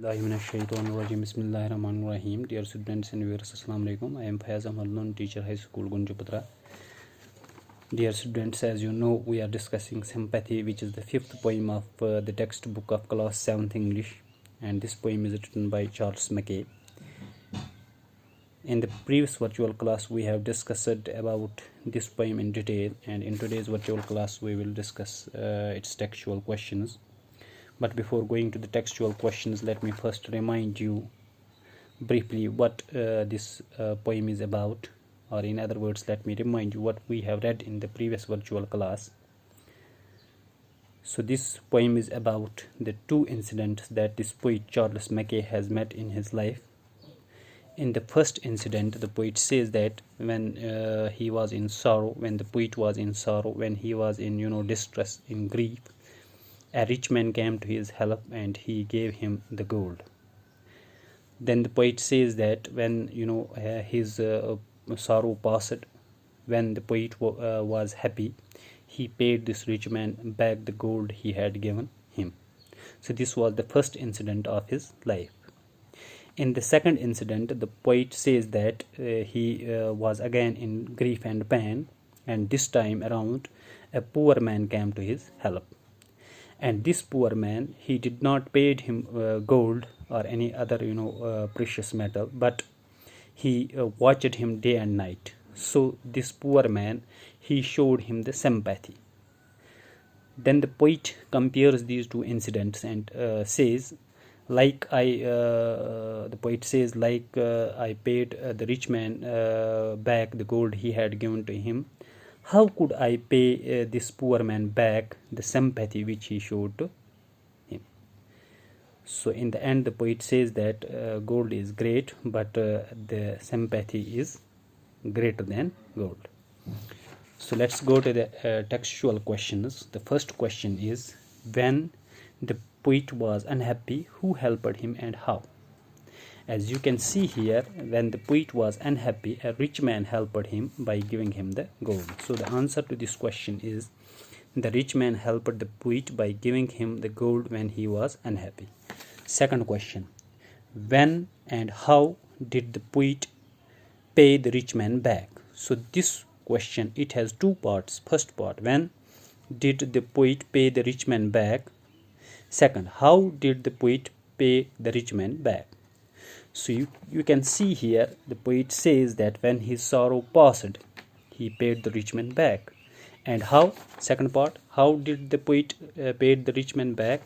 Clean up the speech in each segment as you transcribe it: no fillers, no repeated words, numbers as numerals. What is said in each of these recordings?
Bismillahirrahmanirrahim. Dear students and viewers, Assalamu alaikum. I am Fayaz, Ahmad, teacher, HS Gundchabutra. Dear students, as you know, we are discussing Sympathy, which is the fifth poem of the textbook of class 7th English, and this poem is written by Charles Mackay. In the previous virtual class, we have discussed about this poem in detail, and in today's virtual class, we will discuss its textual questions. But before going to the textual questions, let me first remind you briefly what this poem is about, or in other words, let me remind you what we have read in the previous virtual class. So this poem is about the two incidents that this poet Charles Mackay has met in his life. In the first incident, the poet says that when he was in sorrow, when the poet was in sorrow, when he was in distress, in grief, a rich man came to his help and he gave him the gold. Then the poet says that when his sorrow passed, when the poet was happy, he paid this rich man back the gold he had given him. So this was the first incident of his life. In the second incident, the poet says that he was again in grief and pain, and this time around a poor man came to his help. And this poor man, he did not pay him gold or any other precious metal, but he watched him day and night. So this poor man, he showed him the sympathy. Then the poet compares these two incidents and says, I paid the rich man back the gold he had given to him, how could I pay this poor man back the sympathy which he showed to him? So in the end, the poet says that gold is great, but the sympathy is greater than gold. So let's go to the textual questions. The first question is, when the poet was unhappy, who helped him and how? As you can see here, when the poet was unhappy, a rich man helped him by giving him the gold. So the answer to this question is, the rich man helped the poet by giving him the gold when he was unhappy. Second question, when and how did the poet pay the rich man back? So this question, it has two parts. First part, when did the poet pay the rich man back? Second, how did the poet pay the rich man back? So you can see here, the poet says that when his sorrow passed, he paid the rich man back. And how? Second part, how did the poet paid the rich man back?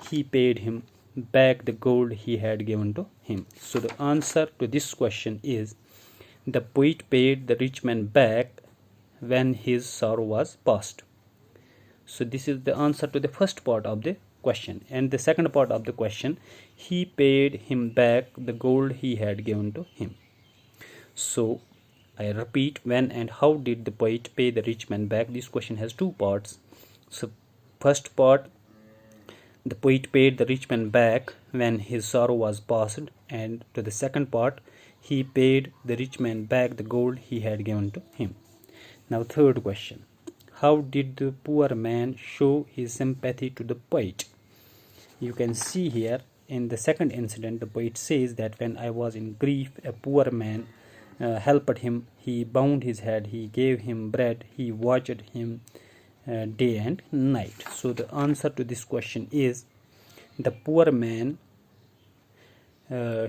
He paid him back the gold he had given to him. So the answer to this question is, the poet paid the rich man back when his sorrow was past. So this is the answer to the first part of the question. And the second part of the question, he paid him back the gold he had given to him. So I repeat, when and how did the poet pay the rich man back? This question has two parts. So first part, the poet paid the rich man back when his sorrow was past, and to the second part, he paid the rich man back the gold he had given to him. Now third question, how did the poor man show his sympathy to the poet? You can see here, in the second incident, the poet says that when I was in grief, a poor man helped him. He bound his head, he gave him bread, he watched him day and night. So the answer to this question is, the poor man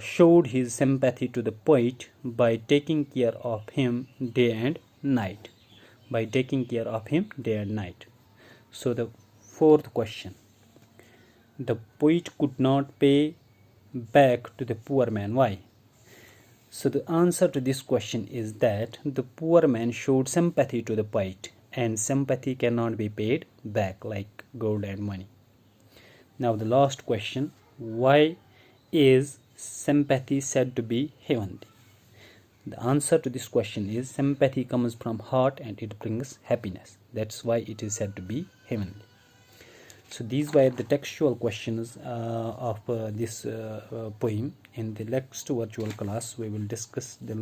showed his sympathy to the poet by taking care of him day and night. By taking care of him day and night. So the fourth question, the poet could not pay back to the poor man. Why? So the answer to this question is that the poor man showed sympathy to the poet, and sympathy cannot be paid back like gold and money. Now the last question, why is sympathy said to be heavenly? The answer to this question is, sympathy comes from heart and it brings happiness. That's why it is said to be heavenly. So these were the textual questions of this poem. In the next virtual class, we will discuss the